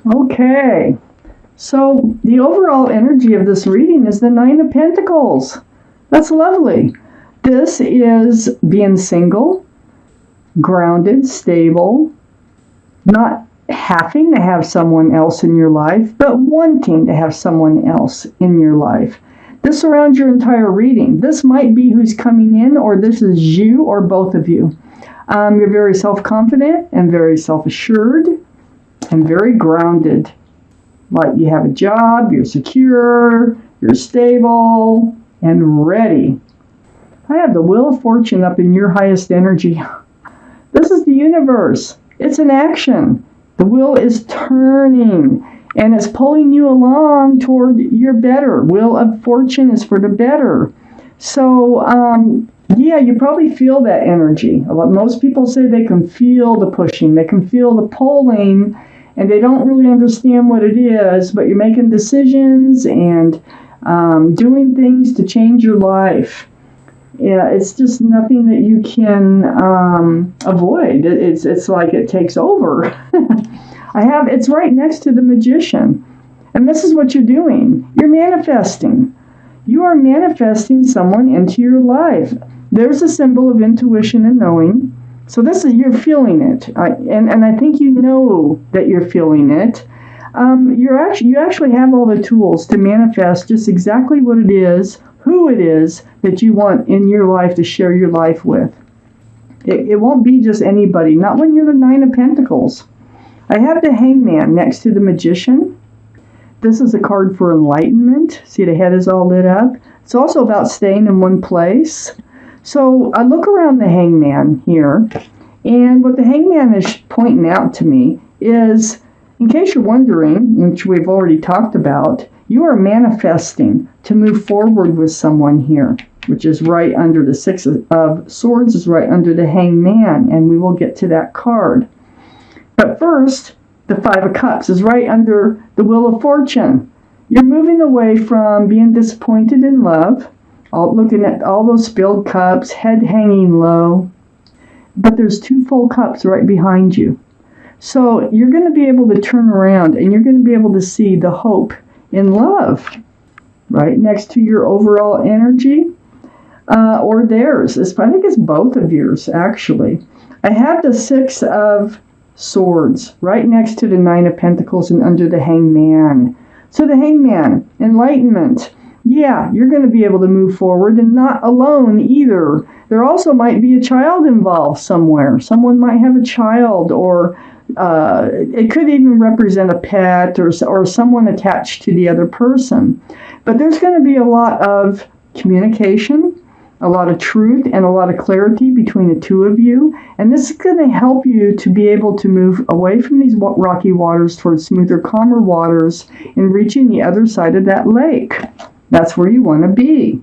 Okay. So the overall energy of this reading is the Nine of Pentacles. That's lovely. This is being single, grounded, stable, not having to have someone else in your life, but wanting to have someone else in your life. This surrounds your entire reading. This might be who's coming in, or this is you, or both of you. You're very self-confident and very self-assured and very grounded. Like you have a job, you're secure, you're stable, and ready. I have the Wheel of Fortune up in your highest energy. This is the universe. It's in action. The wheel is turning, and it's pulling you along toward your better. Wheel of Fortune is for the better. So, yeah, you probably feel that energy. Most people say they can feel the pushing, they can feel the pulling, and they don't really understand what it is, but you're making decisions and doing things to change your life. Yeah, it's just nothing that you can avoid. It's like it takes over. It's right next to the Magician. And this is what you're doing. You're manifesting. You are manifesting someone into your life. There's a symbol of intuition and knowing. So you're feeling it. And I think you know that you're feeling it. You actually have all the tools to manifest just exactly what it is, who it is that you want in your life to share your life with. It won't be just anybody, not when you're the Nine of Pentacles. I have the Hangman next to the Magician. This is a card for enlightenment. See, the head is all lit up. It's also about staying in one place. So I look around the Hangman here, and what the Hangman is pointing out to me is, in case you're wondering, which we've already talked about, you are manifesting to move forward with someone here, which is right under the Six of Swords, is right under the Hangman, and we will get to that card. But first, the Five of Cups is right under the Wheel of Fortune. You're moving away from being disappointed in love, looking at all those spilled cups, head hanging low, but there's two full cups right behind you. So you're going to be able to turn around, and you're going to be able to see the hope in love right next to your overall energy, or theirs. I think it's both of yours, actually. I have the Six of Swords right next to the Nine of Pentacles and under the Hangman. So the Hangman, enlightenment. Yeah, you're going to be able to move forward, and not alone either. There also might be a child involved somewhere. Someone might have a child, or it could even represent a pet or someone attached to the other person. But there's going to be a lot of communication, a lot of truth, and a lot of clarity between the two of you. And this is going to help you to be able to move away from these rocky waters towards smoother, calmer waters and reaching the other side of that lake. That's where you want to be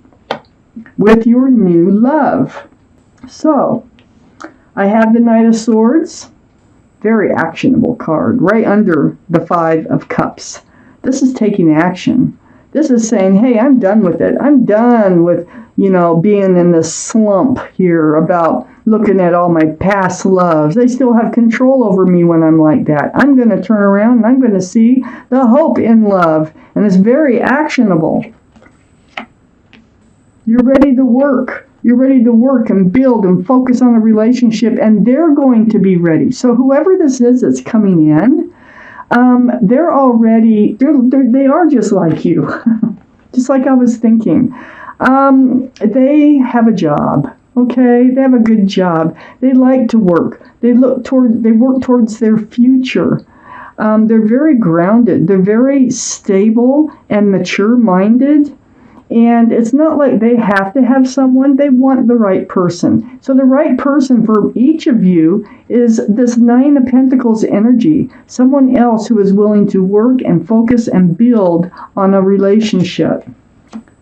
with your new love. So, I have the Knight of Swords. Very actionable card, right under the Five of Cups. This is taking action. This is saying, hey, I'm done with it. I'm done with, being in this slump here about looking at all my past loves. They still have control over me when I'm like that. I'm going to turn around and I'm going to see the hope in love. And it's very actionable. You're ready to work. You're ready to work and build and focus on a relationship, and they're going to be ready. So whoever this is that's coming in, they're already, they are just like you. Just like I was thinking. They have a job, okay? They have a good job. They like to work. They work towards their future. They're very grounded. They're very stable and mature-minded. And it's not like they have to have someone. They want the right person. So the right person for each of you is this Nine of Pentacles energy. Someone else who is willing to work and focus and build on a relationship.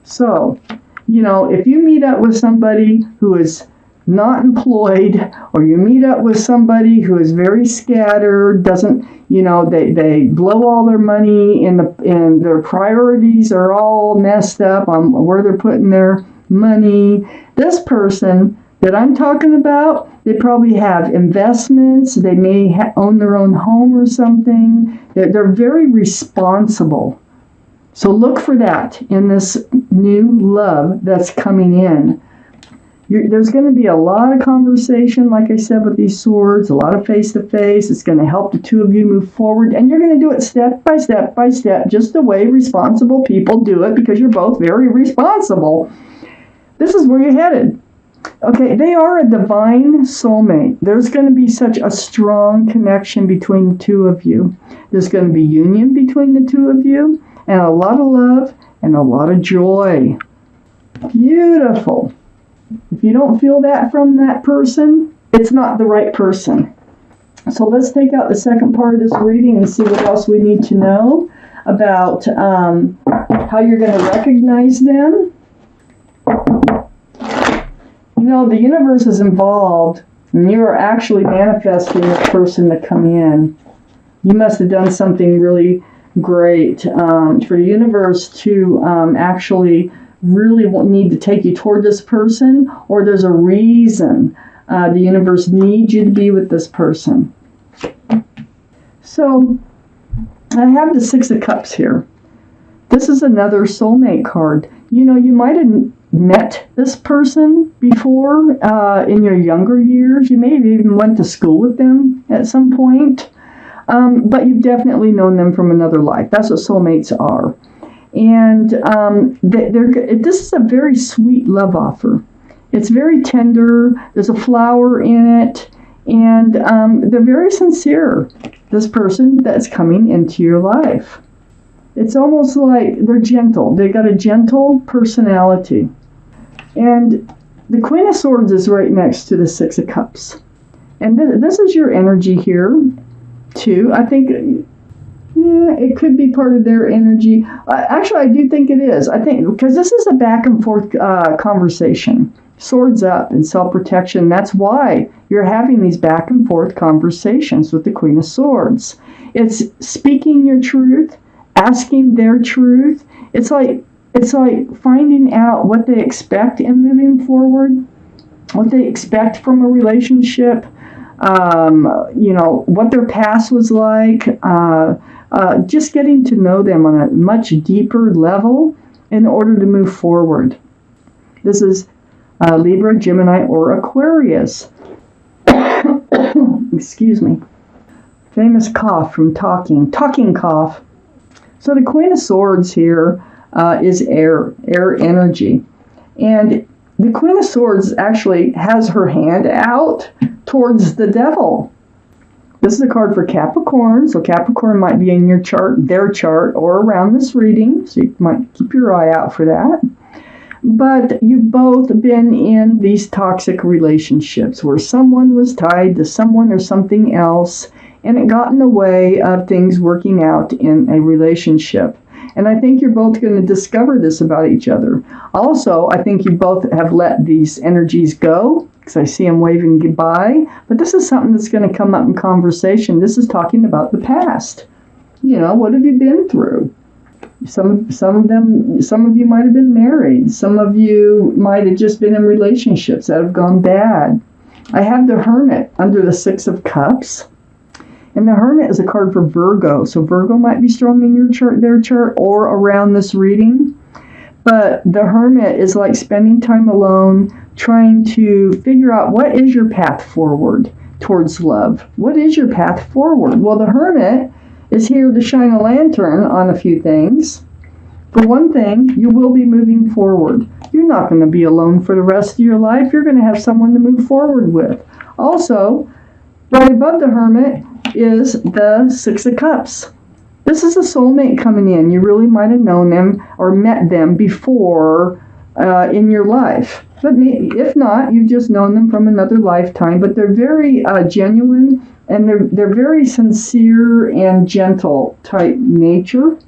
So, if you meet up with somebody who is not employed, or you meet up with somebody who is very scattered, they blow all their money and their priorities are all messed up on where they're putting their money. This person that I'm talking about, they probably have investments. They may own their own home or something. They're very responsible. So look for that in this new love that's coming in. There's going to be a lot of conversation, like I said, with these swords, a lot of face-to-face. It's going to help the two of you move forward. And you're going to do it step by step by step, just the way responsible people do it, because you're both very responsible. This is where you're headed. Okay, they are a divine soulmate. There's going to be such a strong connection between the two of you. There's going to be union between the two of you, and a lot of love and a lot of joy. Beautiful. If you don't feel that from that person, it's not the right person. So let's take out the second part of this reading and see what else we need to know about how you're going to recognize them. You know, the universe is involved, and you are actually manifesting this person to come in. You must have done something really great for the universe to actually really need to take you toward this person, or there's a reason the universe needs you to be with this person. So I have the Six of Cups here. This is another soulmate card. You know, you might have met this person before in your younger years. You may have even went to school with them at some point, but you've definitely known them from another life. That's what soulmates are. And this is a very sweet love offer. It's very tender. There's a flower in it. And they're very sincere, this person that's coming into your life. It's almost like they're gentle. They got a gentle personality. And the Queen of Swords is right next to the Six of Cups. And this is your energy here, too. I think... yeah, it could be part of their energy. Actually, I do think it is. I think because this is a back and forth conversation. Swords up and self-protection. That's why you're having these back and forth conversations with the Queen of Swords. It's speaking your truth, asking their truth. It's like finding out what they expect in moving forward, what they expect from a relationship. You know, what their past was like. Just getting to know them on a much deeper level in order to move forward. This is Libra, Gemini, or Aquarius. Excuse me. Famous cough from talking cough. So the Queen of Swords here is air energy. And the Queen of Swords actually has her hand out towards the devil. This is a card for Capricorn, so Capricorn might be in your chart, their chart, or around this reading, so you might keep your eye out for that. But you've both been in these toxic relationships where someone was tied to someone or something else, and it got in the way of things working out in a relationship. And I think you're both going to discover this about each other. Also, I think you both have let these energies go, because I see them waving goodbye. But this is something that's going to come up in conversation. This is talking about the past. You know, what have you been through? Some of you might have been married. Some of you might have just been in relationships that have gone bad. I have the Hermit under the Six of Cups. And the Hermit is a card for Virgo. So Virgo might be strong in your chart, their chart, or around this reading. But the Hermit is like spending time alone, trying to figure out what is your path forward towards love. What is your path forward? Well, the Hermit is here to shine a lantern on a few things. For one thing, you will be moving forward. You're not going to be alone for the rest of your life. You're going to have someone to move forward with. Also, right above the Hermit is the Six of Cups. This is a soulmate coming in. You really might have known them or met them before in your life. But if not, you've just known them from another lifetime. But they're very genuine, and they're very sincere and gentle type nature.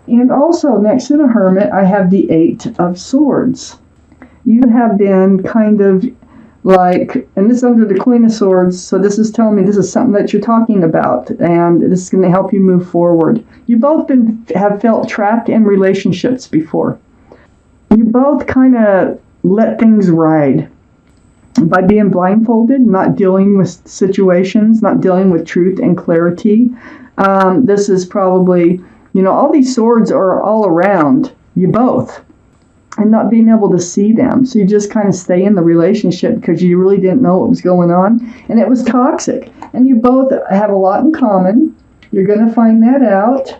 And also next to the Hermit, I have the Eight of Swords. You have been kind of like, and this is under the Queen of Swords, so this is telling me this is something that you're talking about, and this is going to help you move forward. You both have felt trapped in relationships before. You both kind of let things ride. by being blindfolded, not dealing with situations, not dealing with truth and clarity. This is probably, all these swords are all around you both and not being able to see them. So you just kind of stay in the relationship because you really didn't know what was going on. And it was toxic. And you both have a lot in common. You're going to find that out.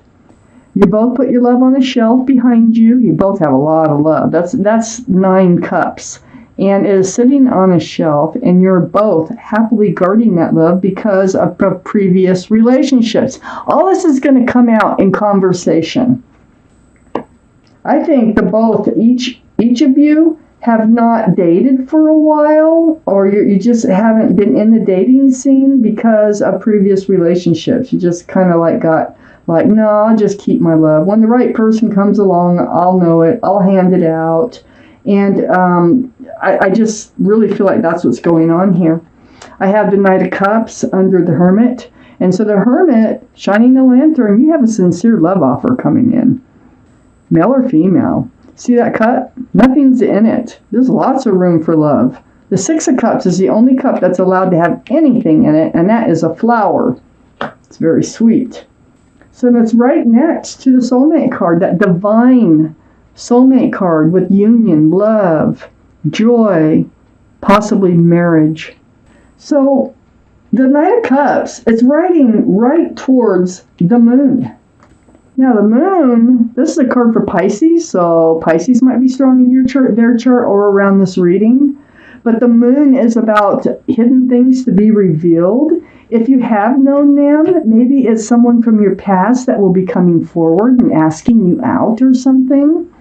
You both put your love on a shelf behind you. You both have a lot of love. That's 9 cups. And it is sitting on a shelf, and you're both happily guarding that love because of previous relationships. All this is going to come out in conversation. I think each of you have not dated for a while, or you just haven't been in the dating scene because of previous relationships. You just kind of got no, I'll just keep my love. When the right person comes along, I'll know it. I'll hand it out. And I just really feel like that's what's going on here. I have the Knight of Cups under the Hermit. And so the Hermit, shining the lantern, you have a sincere love offer coming in. Male or female. See that cup? Nothing's in it. There's lots of room for love. The 6 of Cups is the only cup that's allowed to have anything in it, and that is a flower. It's very sweet. So that's right next to the soulmate card, that divine soulmate card with union, love, joy, possibly marriage. So the Knight of Cups, it's riding right towards the moon. Now the moon, this is a card for Pisces, so Pisces might be strong in your chart, their chart, or around this reading. But the moon is about hidden things to be revealed. If you have known them, maybe it's someone from your past that will be coming forward and asking you out or something.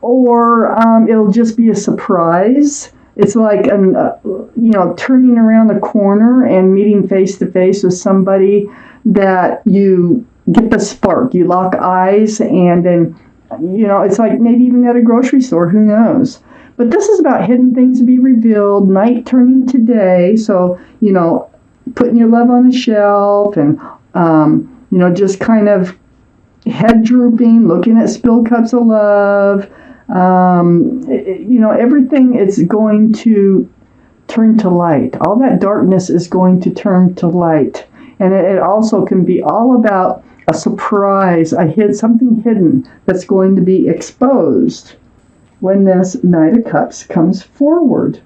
Or it'll just be a surprise. It's like, turning around the corner and meeting face to face with somebody that you get the spark. You lock eyes, and then, it's like maybe even at a grocery store. Who knows? But this is about hidden things to be revealed, night turning to day. So, putting your love on a shelf and, just kind of head drooping, looking at spilled cups of love. Everything is going to turn to light. All that darkness is going to turn to light. And it also can be all about a surprise, something hidden that's going to be exposed when this Knight of Cups comes forward.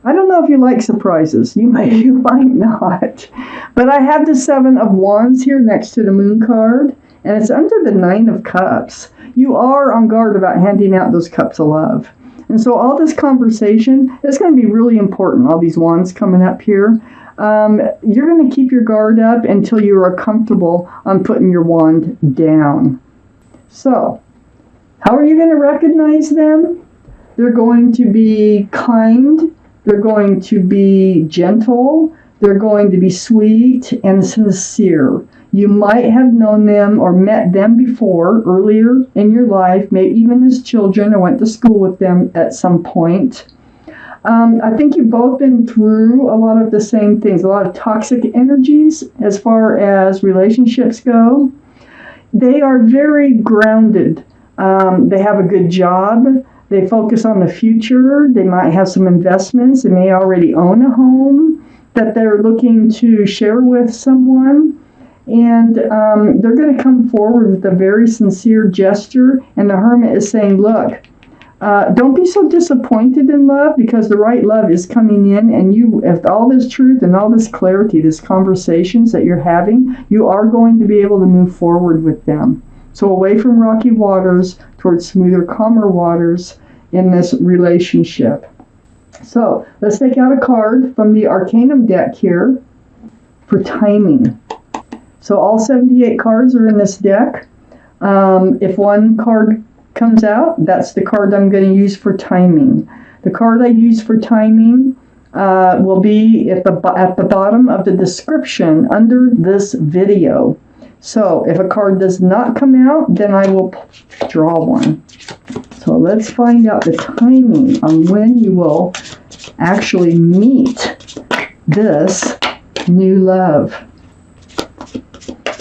I don't know if you like surprises. You might not. But I have the 7 of Wands here next to the Moon card, and it's under the 9 of Cups. You are on guard about handing out those cups of love. And so all this conversation is going to be really important. All these wands coming up here. You're going to keep your guard up until you are comfortable on putting your wand down. So, how are you going to recognize them? They're going to be kind. They're going to be gentle. They're going to be sweet and sincere. You might have known them or met them before, earlier in your life, maybe even as children, or went to school with them at some point. I think you've both been through a lot of the same things, a lot of toxic energies as far as relationships go. They are very grounded. They have a good job. They focus on the future. They might have some investments. They may already own a home that they're looking to share with someone. And they're going to come forward with a very sincere gesture. And the Hermit is saying, look, don't be so disappointed in love, because the right love is coming in, and you, with all this truth and all this clarity, these conversations that you're having, you are going to be able to move forward with them. So away from rocky waters towards smoother, calmer waters in this relationship. So let's take out a card from the Arcanum deck here for timing. So all 78 cards are in this deck. If one card comes out, that's the card I'm going to use for timing. The card I use for timing will be at the bottom of the description under this video. So if a card does not come out, then I will draw one. So let's find out the timing on when you will actually meet this new love.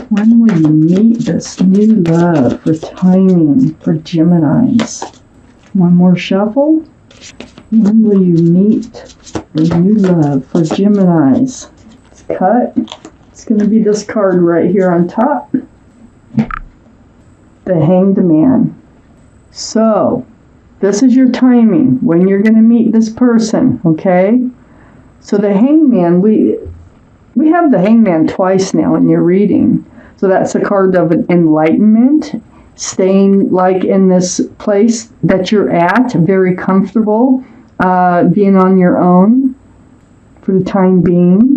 When will you meet this new love for timing for Geminis? One more shuffle. When will you meet your new love for Geminis? It's cut. It's going to be this card right here on top. The Hanged Man. So, this is your timing when you're going to meet this person, okay? So the Hangman, we have the Hangman twice now in your reading. So that's a card of enlightenment, staying like in this place that you're at, very comfortable, being on your own for the time being.